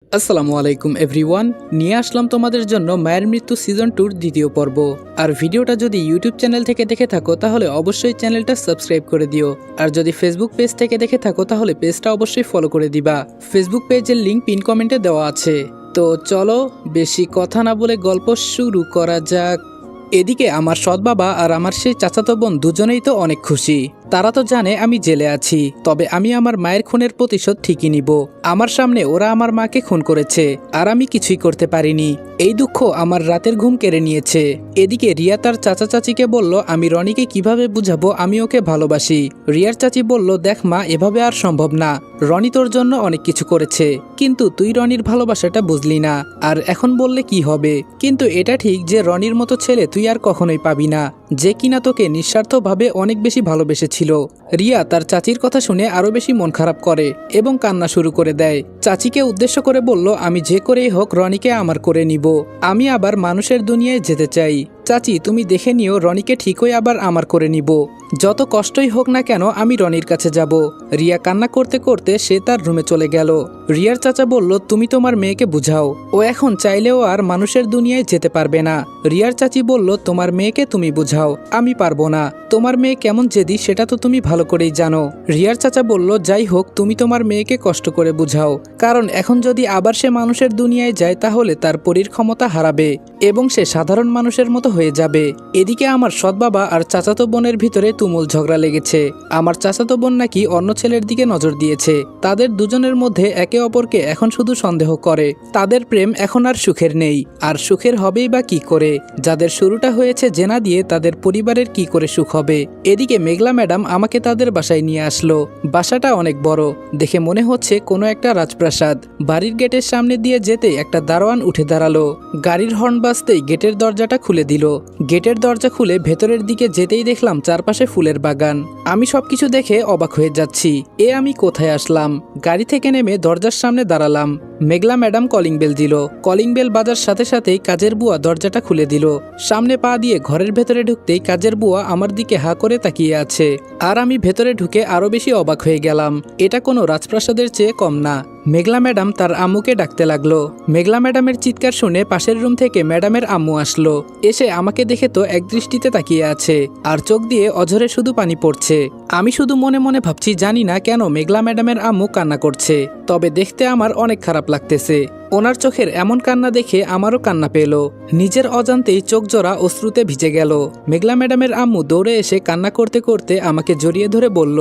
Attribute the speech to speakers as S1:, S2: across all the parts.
S1: আসসালামু আলাইকুম এভরিওয়ান, নিয়ে আসলাম তোমাদের জন্য মায়ের মৃত্যু সিজন 2 দ্বিতীয় পর্ব। আর ভিডিওটা যদি ইউটিউব চ্যানেল থেকে দেখে থাকো তাহলে অবশ্যই চ্যানেলটা সাবস্ক্রাইব করে দিও। আর যদি ফেসবুক পেজ থেকে দেখে থাকো তাহলে পেজটা অবশ্যই ফলো করে দিবা। ফেসবুক পেজের লিঙ্ক পিন কমেন্টে দেওয়া আছে। তো চলো বেশি কথা না বলে গল্প শুরু করা যাক। এদিকে আমার সৎ বাবা আর আমার সেই চাচাতো বোন দুজনেই তো অনেক খুশি। তারা তো জানে আমি জেলে আছি, তবে আমি আমার মায়ের খুনের প্রতিশোধ ঠিকই নিব। আমার সামনে ওরা আমার মাকে খুন করেছে আর আমি কিছুই করতে পারিনি। এই দুঃখ আমার রাতের ঘুম কেড়ে নিয়েছে। এদিকে রিয়া তার চাচা চাচিকে বলল আমি রনিকে কিভাবে বুঝাবো আমি ওকে ভালোবাসি। রিয়ার চাচি বলল দেখ মা, এভাবে আর সম্ভব না। রনি তোর জন্য অনেক কিছু করেছে, কিন্তু তুই রনির ভালোবাসাটা বুঝলি না। আর এখন বললে কি হবে? কিন্তু এটা ঠিক যে রনির মতো ছেলে তুই আর কখনোই পাবি না, যে কিনা তোকে নিঃস্বার্থভাবে অনেক বেশি ভালোবেসেছিল। রিয়া তার চাচির কথা শুনে আরো বেশি মন খারাপ করে এবং কান্না শুরু করে দেয়। চাচিকে উদ্দেশ্য করে বলল আমি যে করেই হোক রনিকে আমার করে নিব। আমি আবার মানুষের দুনিয়ায় যেতে চাই। চাচি তুমি দেখে নিও, রনিকে ঠিকই আবার আমার করে নিব। যত কষ্টই হোক না কেন আমি রনির কাছে যাব। রিয়া কান্না করতে করতে সে তার রুমে চলে গেল। রিয়ার চাচা বলল তুমি তোমার মেয়েকে বুঝাও, ও এখন চাইলেও আর মানুষের দুনিয়ায় যেতে পারবে না। রিয়ার চাচি বলল তোমার মেয়েকে তুমি বুঝাও, আমি পারবো না। তোমার মেয়ে কেমন জেদি সেটা তো তুমি ভালো করেই জানো। রিয়ার চাচা বলল যাই হোক, তুমি তোমার মেয়েকে কষ্ট করে বুঝাও, কারণ এখন যদি আবার সে মানুষের দুনিয়ায় যায় তাহলে তার পরীর ক্ষমতা হারাবে এবং সে সাধারণ মানুষের মতো হয়ে যাবে। এদিকে আমার সৎ বাবা আর চাচাতো বোনের ভিতরে তুমুল ঝগড়া লেগেছে। আমার চাচাতো বোন নাকি অন্য ছেলের দিকে নজর দিয়েছে। তাদের দুজনের মধ্যে একে অপরকে এখন শুধু সন্দেহ করে। তাদের প্রেম এখন আর সুখের নেই, আর সুখের হবেই বা কি করে? যাদের শুরুটা হয়েছে জেনা দিয়ে তাদের পরিবারের কি করে সুখ হবে? এদিকে মেঘলা ম্যাডাম আমাকে তাদের বাসায় নিয়ে আসলো। বাসাটা অনেক বড়, দেখে মনে হচ্ছে কোনো একটা রাজপ্রাসাদ। বাড়ির গেটের সামনে দিয়ে যেতে একটা দারোয়ান উঠে দাঁড়ালো। গাড়ির হর্ন বাজতেই গেটের দরজাটা খুলে দিল। গেটের দরজা খুলে ভেতরের দিকে যেতেই দেখলাম চারপাশে ফুলের বাগান। আমি সবকিছু দেখে অবাক হয়ে যাচ্ছি। আমি কোথায় আসলাম? গাড়ি থেকে নেমে দরজার সামনে দাঁড়ালাম। মেঘলা ম্যাডাম কলিং বেল দিল। কলিং বেল বাজার সাথে সাথেই কাজের বুয়া দরজাটা খুলে দিল। সামনে পা দিয়ে ঘরের ভেতরে ঢুকতেই কাজের বুয়া আমার দিকে হা করে তাকিয়ে আছে। আর আমি ভেতরে ঢুকে আরো বেশি অবাক হয়ে গেলাম। এটা কোনো রাজপ্রাসাদের চেয়ে কম না। মেঘলা ম্যাডাম তার আম্মুকে ডাকতে লাগলো। মেঘলা ম্যাডামের চিৎকার শুনে পাশের রুম থেকে ম্যাডামের আম্মু আসলো। এসে আমাকে দেখে তো একদৃষ্টিতে তাকিয়ে আছে, আর চোখ দিয়ে অঝরে শুধু পানি পড়ছে। আমি শুধু মনে মনে ভাবছি জানি না কেন মেঘলা ম্যাডামের আম্মু কান্না করছে, তবে দেখতে আমার অনেক খারাপ লাগতেছে। ওনার চোখের এমন কান্না দেখে আমারও কান্না পেল। নিজের অজান্তেই চোখ জোড়া অশ্রুতে ভিজে গেল। মেঘলা ম্যাডামের আম্মু দৌড়ে এসে কান্না করতে করতে আমাকে জড়িয়ে ধরে বলল,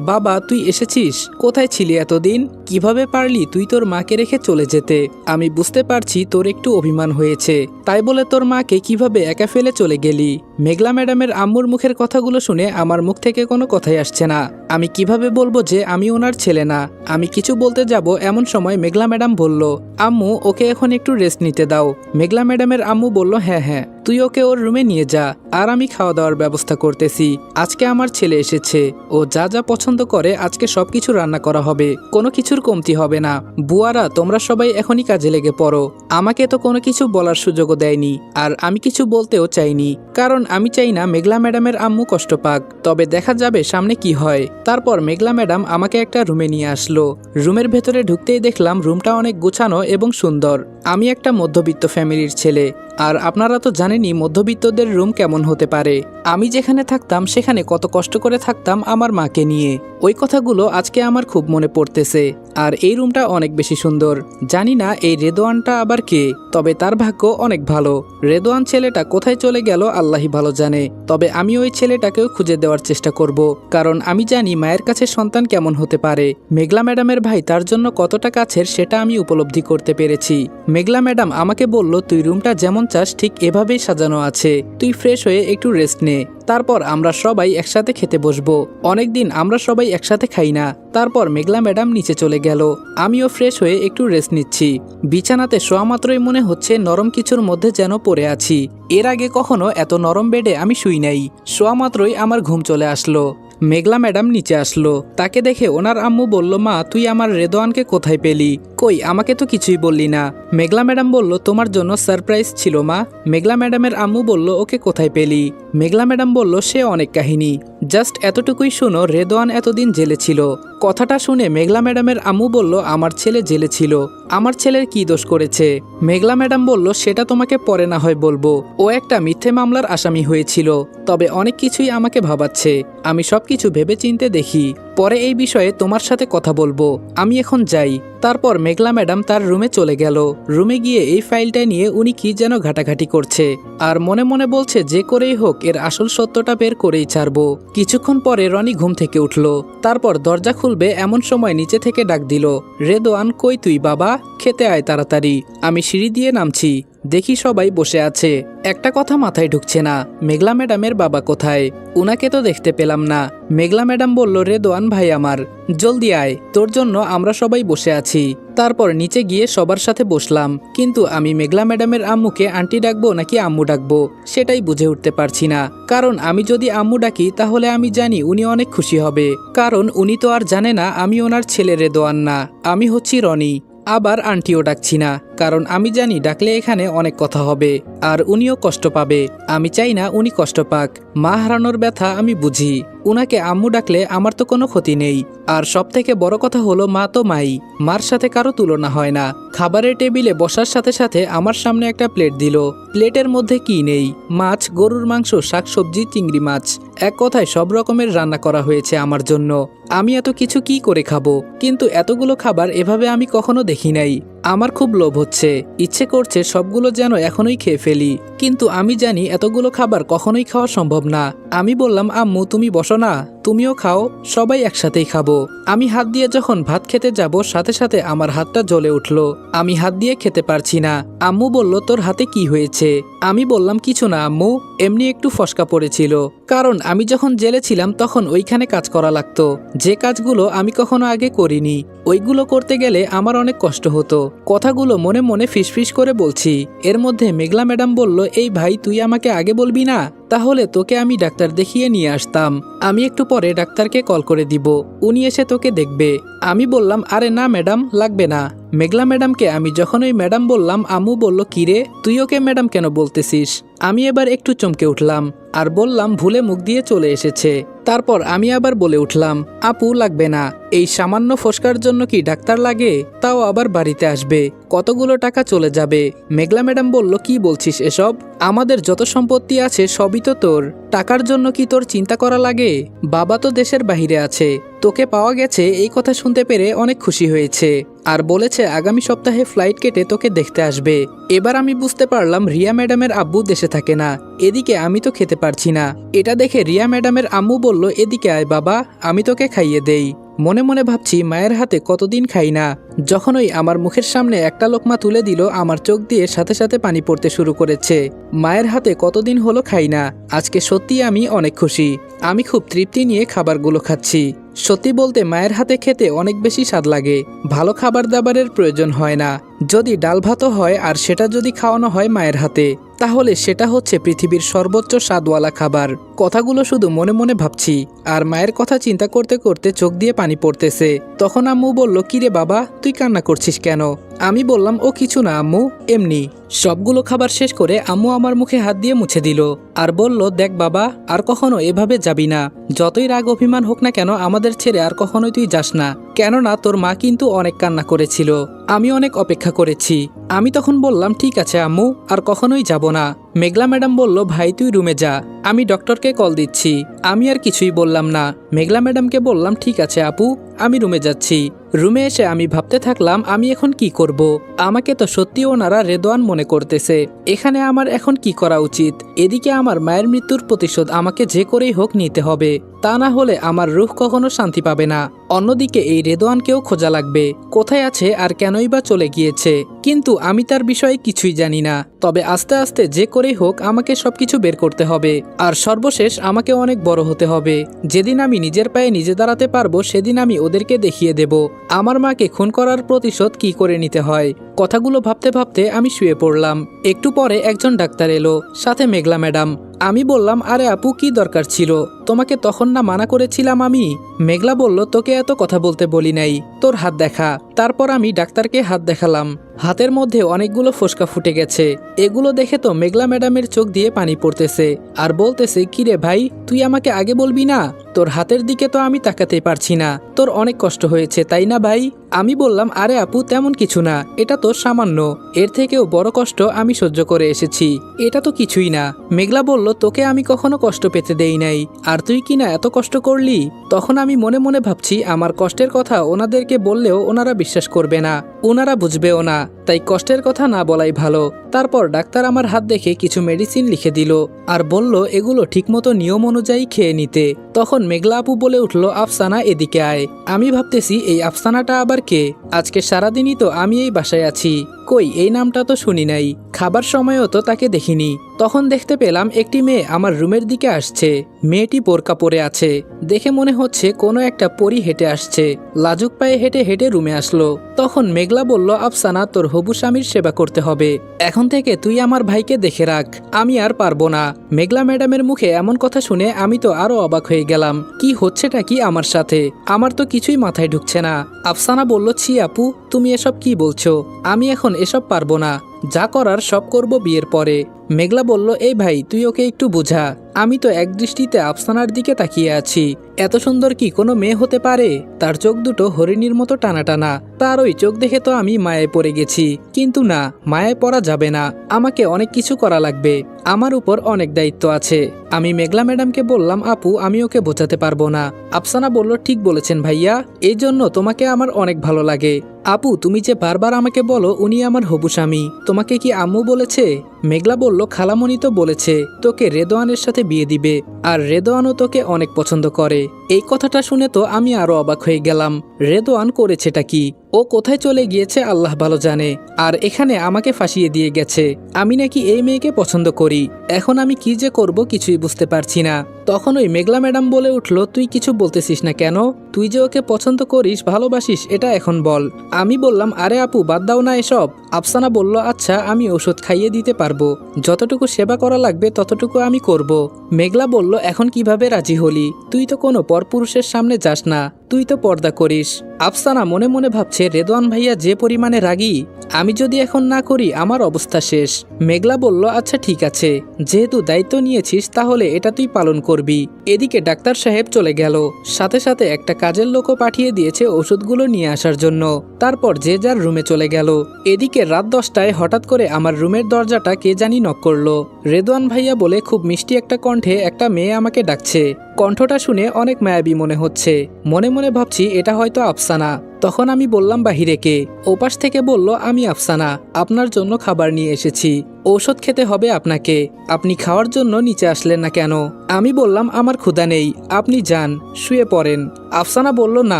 S1: বাবা তুই এসেছিস? কোথায় ছিলি এতদিন? কিভাবে পারলি তুই তোর মাকে রেখে চলে যেতে? আমি বুঝতে পারছি তোর একটু অভিমান হয়েছে, তাই বলে তোর মাকে কিভাবে একা ফেলে চলে গেলি? মেঘলা ম্যাডামের আম্মুর মুখের কথাগুলো শুনে আমার মুখ থেকে কোনো কথাই আসছে না। আমি কিভাবে বলবো যে আমি ওনার ছেলে না? আমি কিছু বলতে যাব এমন সময় মেঘলা ম্যাডাম বলল, আম্মু ওকে এখন একটু রেস্ট নিতে দাও। মেঘলা ম্যাডামের আম্মু বলল, হ্যাঁ হ্যাঁ তুই ওকে ওর রুমে নিয়ে যা, আর আমি খাওয়া দাওয়ার ব্যবস্থা করতেছি। আজকে আমার ছেলে এসেছে, ও যা যা পছন্দ করে আজকে সবকিছু রান্না করা হবে, কোনো কিছুর কমতি হবে না। বুয়ারা তোমরা সবাই এখনই কাজে লেগে পড়ো। আমাকে তো কোনো কিছু বলার সুযোগও দেয়নি, আর আমি কিছু বলতেও চাইনি, কারণ আমি চাই না মেঘলা ম্যাডামের আম্মু কষ্ট পাক। তবে দেখা যাবে সামনে কি হয়। তারপর মেঘলা ম্যাডাম আমাকে একটা রুমে নিয়ে আসলো। রুমের ভেতরে ঢুকতেই দেখলাম রুমটা অনেক গোছানো এবং সুন্দর। আমি একটা মধ্যবিত্ত ফ্যামিলির ছেলে, আর আপনারা তো জানেনই মধ্যবিত্তদের রুম কেমন হতে পারে। আমি যেখানে থাকতাম সেখানে কত কষ্ট করে থাকতাম আমার মাকে নিয়ে। ওই কথাগুলো আজকে আমার খুব মনে পড়তেছে। আর এই রুমটা অনেক বেশি সুন্দর। জানি না এই রেদোয়ানটা আবার কে, তবে তার ভাগ্য অনেক ভালো। রেদোয়ান ছেলেটা কোথায় চলে গেল আল্লাহই ভালো জানে। তবে আমি ওই ছেলেটাকেও খুঁজে দেওয়ার চেষ্টা করব, কারণ আমি জানি মায়ের কাছে সন্তান কেমন হতে পারে। মেঘলা ম্যাডামের ভাই তার জন্য কতটা কাছের সেটা আমি উপলব্ধি করতে পেরেছি। মেঘলা ম্যাডাম আমাকে বলল, তুই রুমটা যেমন চাস ঠিক এভাবেই সাজানো আছে, তুই ফ্রেশ হয়ে একটু রেস্ট নে, তারপর আমরা সবাই একসাথে খেতে বসবো। অনেকদিন আমরা সবাই একসাথে খাই না। তারপর মেঘলা ম্যাডাম নিচে চলে গেল। আমিও ফ্রেশ হয়ে একটু রেস্ট নিচ্ছি। বিছানাতে শোয়া মাত্রই মনে হচ্ছে নরম কিছুর মধ্যে যেন পড়ে আছি। এর আগে কখনো এত নরম বেডে আমি শুই নাই। শোয়া মাত্রই আমার ঘুম চলে আসলো। মেঘলা ম্যাডাম নিচে আসলো। তাকে দেখে ওনার আম্মু বলল, মা তুই আমার রেদোয়ানকে কোথায় পেলি? কই আমাকে তো কিছুই বললি না। মেঘলা ম্যাডাম বলল, তোমার জন্য সারপ্রাইজ ছিল মা। মেঘলা ম্যাডামের আম্মু বলল, ওকে কোথায় পেলি? মেঘলা ম্যাডাম বলল, সে অনেক কাহিনী, জাস্ট এতটুকুই শোনো, রেদোয়ান এতদিন জেলে ছিল। কথাটা শুনে মেঘলা ম্যাডামের আম্মু বলল, আমার ছেলে জেলে ছিল, আমার ছেলের কি দোষ করেছে? মেঘলা ম্যাডাম বলল, সেটা তোমাকে পরে না হয় বলবো। ও একটা মিথ্যে মামলার আসামি হয়েছিল, তবে অনেক কিছুই আমাকে ভাবাচ্ছে। আমি সবকিছু ভেবে চিন্তে দেখি, পরে এই বিষয়ে তোমার সাথে কথা বলবো। আমি এখন যাই। তারপর মেঘলা ম্যাডাম তার রুমে চলে গেল। রুমে গিয়ে এই ফাইলটা নিয়ে উনি কি যেন ঘাটাঘাটি করছে, আর মনে মনে বলছে যে করেই হোক এর আসল সত্যটা বের করেই ছাড়বো। কিছুক্ষণ পরে রনি ঘুম থেকে উঠল। তারপর দরজা খুলবে এমন সময় নিচে থেকে ডাক দিল, রেদোয়ান কই তুই বাবা? খেতে আয় তাড়াতাড়ি। আমি সিঁড়ি দিয়ে নামছি, দেখি সবাই বসে আছে। একটা কথা মাথায় ঢুকছে না, মেঘলা ম্যাডামের বাবা কোথায়? উনাকে তো দেখতে পেলাম না। মেঘলা ম্যাডাম বলল, রেদোয়ান ভাই আমার, জলদি আয়, তোর জন্য আমরা সবাই বসে আছি। তারপর নিচে গিয়ে সবার সাথে বসলাম, কিন্তু আমি মেঘলা ম্যাডামের আম্মুকে আন্টি ডাকবো নাকি আম্মু ডাকবো সেটাই বুঝে উঠতে পারছি না। কারণ আমি যদি আম্মু ডাকি তাহলে আমি জানি উনি অনেক খুশি হবে, কারণ উনি তো আর জানে না আমি ওনার ছেলে রেদোয়ান না, আমি হচ্ছি রনি। আবার আন্টিও ডাকছি না, কারণ আমি জানি ডাকলে এখানে অনেক কথা হবে আর উনিও কষ্ট পাবে। আমি চাই না উনি কষ্ট পাক। মা হারানোর ব্যথা আমি বুঝি, উনাকে আম্মু ডাকলে আমার তো কোনো ক্ষতি নেই। আর সব থেকে বড় কথা হলো মা তো মাই, মার সাথে কারো তুলনা হয় না। খাবারের টেবিলে বসার সাথে সাথে আমার সামনে একটা প্লেট দিল। প্লেটের মধ্যে কি নেই? মাছ, গরুর মাংস, শাকসবজি, চিংড়ি মাছ, এক কথায় সব রকমের রান্না করা হয়েছে আমার জন্য। আমি এত কিছু কি করে খাবো? কিন্তু এতগুলো খাবার এভাবে আমি কখনো দেখি নাই। আমার খুব লোভ হচ্ছে, ইচ্ছে করছে সবগুলো যেন এখনই খেয়ে ফেলি, কিন্তু আমি জানি এতগুলো খাবার কখনোই খাওয়া সম্ভব না। আমি বললাম, আম্মু তুমি বসো না, তুমিও খাও, সবাই একসাথেই খাবো। আমি হাত দিয়ে যখন ভাত খেতে যাব সাথে সাথে আমার হাতটা জ্বলে উঠলো। আমি হাত দিয়ে খেতে পারছি না। আম্মু বলল, তোর হাতে কি হয়েছে? আমি বললাম, কিছু না আম্মু, এমনি একটু ফসকা পড়েছিল। কারণ আমি যখন জেলে ছিলাম তখন ওইখানে কাজ করা লাগতো, যে কাজগুলো আমি কখনো আগে করিনি। ওইগুলো করতে গেলে আমার অনেক কষ্ট হতো। কথাগুলো মনে মনে ফিসফিস করে বলছি। এর মধ্যে মেঘলা ম্যাডাম বলল, এই ভাই তুই আমাকে আগে বলবি না? তাহলে তোকে আমি ডাক্তার দেখিয়ে নিয়ে আসতাম। আমি একটু পরে ডাক্তারকে কল করে দিব, উনি এসে তোকে দেখবে। আমি বললাম, আরে না ম্যাডাম, লাগবে না। মেঘলা ম্যাডামকে আমি যখন ওই ম্যাডাম বললাম, আম্মু বলল, কিরে তুই ওকে ম্যাডাম কেন বলতেছিস? আমি এবার একটু চমকে উঠলাম আর বললাম, ভুলে মুখ দিয়ে চলে এসেছে। তারপর আমি আবার বলে উঠলাম, আপু লাগবে না, এই সামান্য ফসকার জন্য কি ডাক্তার লাগে? তাও আবার বাড়িতে আসবে, কতগুলো টাকা চলে যাবে। মেঘলা ম্যাডাম বলল, কি বলছিস এসব? আমাদের যত সম্পত্তি আছে সবই তো তোর, টাকার জন্য কি তোর চিন্তা করা লাগে? বাবা তো দেশের বাহিরে আছে, তোকে পাওয়া গেছে এই কথা শুনতে পেরে অনেক খুশি হয়েছে, আর বলেছে আগামী সপ্তাহে ফ্লাইট কেটে তোকে দেখতে আসবে। এবার আমি বুঝতে পারলাম রিয়া ম্যাডামের আব্বু দেশে থাকে না। এদিকে আমি তো খেতে পারছি না। এটা দেখে রিয়া ম্যাডামের আম্মু বলল, এদিকে আয় বাবা, আমি তোকে খাইয়ে দেই। মনে মনে ভাবছি মায়ের হাতে কতদিন খাই না। যখন ওই আমার মুখের সামনে একটা লোকমা তুলে দিল, আমার চোখ দিয়ে সাথে সাথে পানি পড়তে শুরু করেছে। মায়ের হাতে কতদিন হলো খাই না। আজকে সত্যি আমি অনেক খুশি। আমি খুব তৃপ্তি নিয়ে খাবারগুলো খাচ্ছি। সত্যি বলতে মায়ের হাতে খেতে অনেক বেশি স্বাদ লাগে। ভালো খাবার দাবারের প্রয়োজন হয় না। যদি ডাল ভাতও হয় আর সেটা যদি খাওয়ানো হয় মায়ের হাতে, তাহলে সেটা হচ্ছে পৃথিবীর সর্বোচ্চ স্বাদওয়ালা খাবার। কথাগুলো শুধু মনে মনে ভাবছি আর মায়ের কথা চিন্তা করতে করতে চোখ দিয়ে পানি পড়তেছে। তখন আম্মু বলল, কিরে বাবা তুই কান্না করছিস কেন? আমি বললাম, ও কিছু না আম্মু, এমনি। সবগুলো খাবার শেষ করে আম্মু আমার মুখে হাত দিয়ে মুছে দিল আর বলল, দেখ বাবা, আর কখনো এভাবে যাবি না। যতই রাগ অভিমান হোক না কেন আমাদের ছেড়ে আর কখনোই তুই যাস না, কেননা তোর মা কিন্তু অনেক কান্না করেছিল, আমি অনেক অপেক্ষা করেছি। আমি তখন বললাম, ঠিক আছে আম্মু, আর কখনোই যাব না। মেঘলা ম্যাডাম বলল, ভাই তুই রুমে যা, আমি ডক্টরকে কল দিচ্ছি। আমি আর কিছুই বললাম না। মেঘলা ম্যাডামকে বললাম, ঠিক আছে আপু, আমি রুমে যাচ্ছি। রুমে এসে আমি ভাবতে থাকলাম, আমি এখন কি করব? আমাকে তো সত্যি ওনারা রেদোয়ান মনে করতেছে। এখানে আমার এখন কি করা উচিত? এদিকে আমার মায়ের মৃত্যুর প্রতিশোধ আমাকে যে করেই হোক নিতে হবে, তা না হলে আমার রুহ কখনো শান্তি পাবে না। অন্যদিকে এই রেদোয়ানকেও খোঁজা লাগবে, কোথায় আছে আর কেনই বা চলে গিয়েছে। কিন্তু আমি তার বিষয়ে কিছুই জানি না। তবে আস্তে আস্তে যে করেই হোক আমাকে সবকিছু বের করতে হবে। আর সর্বশেষ আমাকে অনেক বড় হতে হবে। যেদিন আমি নিজের পায়ে নিজে দাঁড়াতে পারবো সেদিন আমি ওদেরকে দেখিয়ে দেব আমার মাকে খুন করার প্রতিশোধ কি করে নিতে হয়। কথাগুলো ভাবতে ভাবতে আমি শুয়ে পড়লাম। একটু পরে একজন ডাক্তার এলো, সাথে মেঘলা ম্যাডাম। আমি বললাম, আরে আপু কি দরকার ছিল, তোমাকে তখন না মানা করেছিলাম আমি। মেঘলা বলল, তোকে এত কথা বলতে বলি নাই, তোর হাত দেখা। তারপর আমি ডাক্তারকে হাত দেখালাম, হাতের মধ্যে অনেকগুলো ফোসকা ফুটে গেছে। এগুলো দেখে তো মেঘলা ম্যাডামের চোখ দিয়ে পানি পড়তেছে আর বলতেছে, কিরে ভাই, তুই আমাকে আগে বলবি না? তোর হাতের দিকে তো আমি তাকাতেই পারছি না, তোর অনেক কষ্ট হয়েছে তাই না ভাই? আমি বললাম, আরে আপু তেমন কিছু না, এটা তো সামান্য, এর থেকেও বড় কষ্ট আমি সহ্য করে এসেছি, এটা তো কিছুই না। মেঘলা বলল, তোকে আমি কখনো কষ্ট পেতে দেই নাই, আর তুই কি না এত কষ্ট করলি? তখন আমি মনে মনে ভাবছি, আমার কষ্টের কথা ওনাদেরকে বললেও ওনারা বিশ্বাস করবে না, ওনারা বুঝবেও না, তাই কষ্টের কথা না বলাই ভালো। তারপর ডাক্তার আমার হাত দেখে কিছু মেডিসিন লিখে দিল আর বলল এগুলো ঠিকমতো নিয়ম অনুযায়ী খেয়ে নিতে। তখন মেঘলা আপু বলে উঠল, আফসানা এদিকে আয়। আমি ভাবতেছি এই আফসানাটা আবার কে? আজকে সারাদিনই তো আমি এই বাসায় আছি, কই এই নামটা তো শুনি নাই, খাবার সময়ও তো তাকে দেখিনি। তখন দেখতে পেলাম একটি মেয়ে আমার রুমের দিকে আসছে। মেয়েটি বোরকা পরে আছে, দেখে মনে হচ্ছে কোনো একটা পরী হেঁটে আসছে। লাজুক পায়ে হেঁটে হেঁটে রুমে আসলো। তখন মেঘলা বলল, আফসানা তোর হবু স্বামীর সেবা করতে হবে, এখন থেকে তুই আমার ভাইকে দেখে রাখ, আমি আর পারবো না। মেঘলা ম্যাডামের মুখে এমন কথা শুনে আমি তো আরো অবাক হয়ে গেলাম, কি হচ্ছেটা কি আমার সাথে, আমার তো কিছুই মাথায় ঢুকছে না। আফসানা বলল, ছি আপু, তুমি এসব কি বলছো? আমি এখন এসব পারবো না, যা করার সব করব বিয়ের পরে। মেঘলা বলল, এই ভাই তুই ওকে একটু বুঝা, আমি তো এক দৃষ্টিতে আফসানার দিকে তাকিয়ে আছি, এত সুন্দর কি কোনো মেয়ে হতে পারে? তার চোখ দুটো হরিণীর মতো টানা টানা, তার ওই চোখ দেখে তো আমি মায়ায় পড়ে গেছি। কিন্তু না, মায়ায় পড়া যাবে না, আমাকে অনেক কিছু করা লাগবে, আমার উপর অনেক দায়িত্ব আছে। আমি মেঘলা ম্যাডামকে বললাম, আপু আমি ওকে বোঝাতে পারবো না। আফসানা বলল, ঠিক বলেছেন ভাইয়া, এই জন্য তোমাকে আমার অনেক ভালো লাগে। আপু তুমি যে বারবার আমাকে বলো উনি আমার হবু স্বামী, তোমাকে কি আম্মু বলেছে? মেঘলা বলল, খালামণি তো বলেছে তোকে রেদোয়ানের সাথে বিয়ে দিবে, আর রেদোয়ানও তোকে অনেক পছন্দ করে। এই কথাটা শুনে তো আমি আরো অবাক হয়ে গেলাম, রেদোয়ান করেছেটা কি? ও কোথায় চলে গিয়েছে আল্লাহ ভালো জানে, আর এখানে আমাকে ফাঁসিয়ে দিয়ে গেছে। আমি নাকি এই মেয়েকে পছন্দ করি, এখন আমি কি যে করব কিছুই বুঝতে পারছি না। তখন ওই মেঘলা ম্যাডাম বলে উঠল, তুই কিছু বলতেছিস না কেন? তুই যে ওকে পছন্দ করিস, ভালোবাসিস, এটা এখন বল। আমি বললাম, আরে আপু বাদ দাও না এসব। আফসানা বলল, আচ্ছা আমি ওষুধ খাইয়ে দিতে পারবো, যতটুকু সেবা করা লাগবে ততটুকু আমি করব। মেঘলা বলল, এখন কিভাবে রাজি হলি? তুই তো কোনো পরপুরুষের সামনে যাস না, তুই তো পর্দা করিস। আফসানা মনে মনে ভাবছে, রেদওয়ান ভাইয়া যে পরিমাণে রাগী, আমি যদি এখন না করি আমার অবস্থা শেষ। মেঘলা বলল, আচ্ছা ঠিক আছে, যেহেতু দায়িত্ব নিয়েছিস তাহলে এটা তুই পালন করবি। এদিকে ডাক্তার সাহেব চলে গেল, সাথে সাথে একটা কাজের লোকও পাঠিয়ে দিয়েছে ওষুধগুলো নিয়ে আসার জন্য। তারপর যে যার রুমে চলে গেল। এদিকে রাত 10টায় হঠাৎ করে আমার রুমের দরজাটা কে জানি নক করলো। রেদওয়ান ভাইয়া বলে খুব মিষ্টি একটা কণ্ঠে একটা মেয়ে আমাকে ডাকছে। কণ্ঠটা শুনে অনেক মায়াবী মনে হচ্ছে, মনে মনে ভাবছি এটা হয়তো আফসানা। তখন আমি বললাম, বাহিরে কে? ওপাশ থেকে বলল, আমি আফসানা, আপনার জন্য খাবার নিয়ে এসেছি, ঔষধ খেতে হবে আপনাকে, আপনি খাওয়ার জন্য নিচে আসলেন না কেন? আমি বললাম, আমার ক্ষুধা নেই, আপনি যান শুয়ে পড়েন। আফসানা বলল, না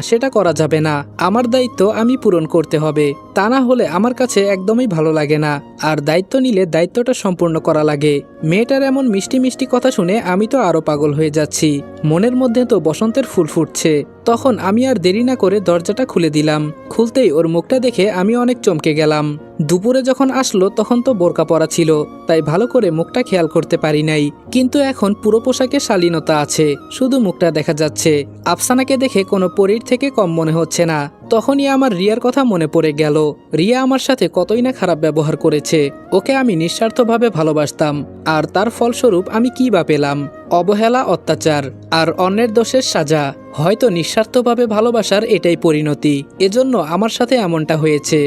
S1: সেটা করা যাবে না, আমার দায়িত্ব আমি পূরণ করতে হবে, তা না হলে আমার কাছে একদমই ভালো লাগে না, আর দায়িত্ব নিলে দায়িত্বটা সম্পূর্ণ করা লাগে। মেয়েটার এমন মিষ্টি মিষ্টি কথা শুনে আমি তো আরো পাগল হয়ে যাচ্ছি, মনের মধ্যে তো বসন্তের ফুল ফুটছে। তখন আমি আর দেরি না করে দরজাটা খুলে দিলাম। খুলতেই ওর মুখটা দেখে আমি অনেক চমকে গেলাম। দুপুরে যখন আসলো তখন তো বোরকা পরা ছিল, তাই ভালো করে মুখটা খেয়াল করতে পারি নাই, কিন্তু এখন পুরো পোশাকে শালীনতা আছে, শুধু মুখটা দেখা যাচ্ছে। আফসানাকে দেখে কোনো পরীর থেকে কম মনে হচ্ছে না। তখনই আমার রিয়ার কথা মনে পড়ে গেল। রিয়া আমার সাথে কতই না খারাপ ব্যবহার করেছে, ওকে আমি নিঃস্বার্থভাবে ভালোবাসতাম, আর তার ফলস্বরূপ আমি কি বা পেলাম? অবহেলা, অত্যাচার আর অন্যের দোষের সাজা। হয়তো নিঃস্বার্থভাবে ভালোবাসার এটাই পরিণতি, এজন্য আমার সাথে এমনটা হয়েছে।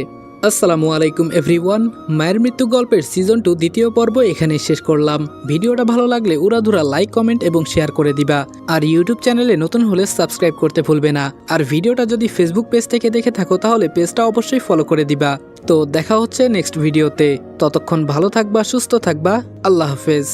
S1: আসসালামু আলাইকুম এভরিওয়ান, মায়ের মৃত্যু গল্পের সিজন 2 দ্বিতীয় পর্ব এখানেই শেষ করলাম। ভিডিওটা ভালো লাগলে উড়াধুরা লাইক, কমেন্ট এবং শেয়ার করে দিবা। আর ইউটিউব চ্যানেলে নতুন হলে সাবস্ক্রাইব করতে ভুলবে না। আর ভিডিওটা যদি ফেসবুক পেজ থেকে দেখে থাকো তাহলে পেজটা অবশ্যই ফলো করে দিবা। তো দেখা হচ্ছে নেক্সট ভিডিওতে, ততক্ষণ ভালো থাকবা, সুস্থ থাকবা, আল্লাহ হাফেজ।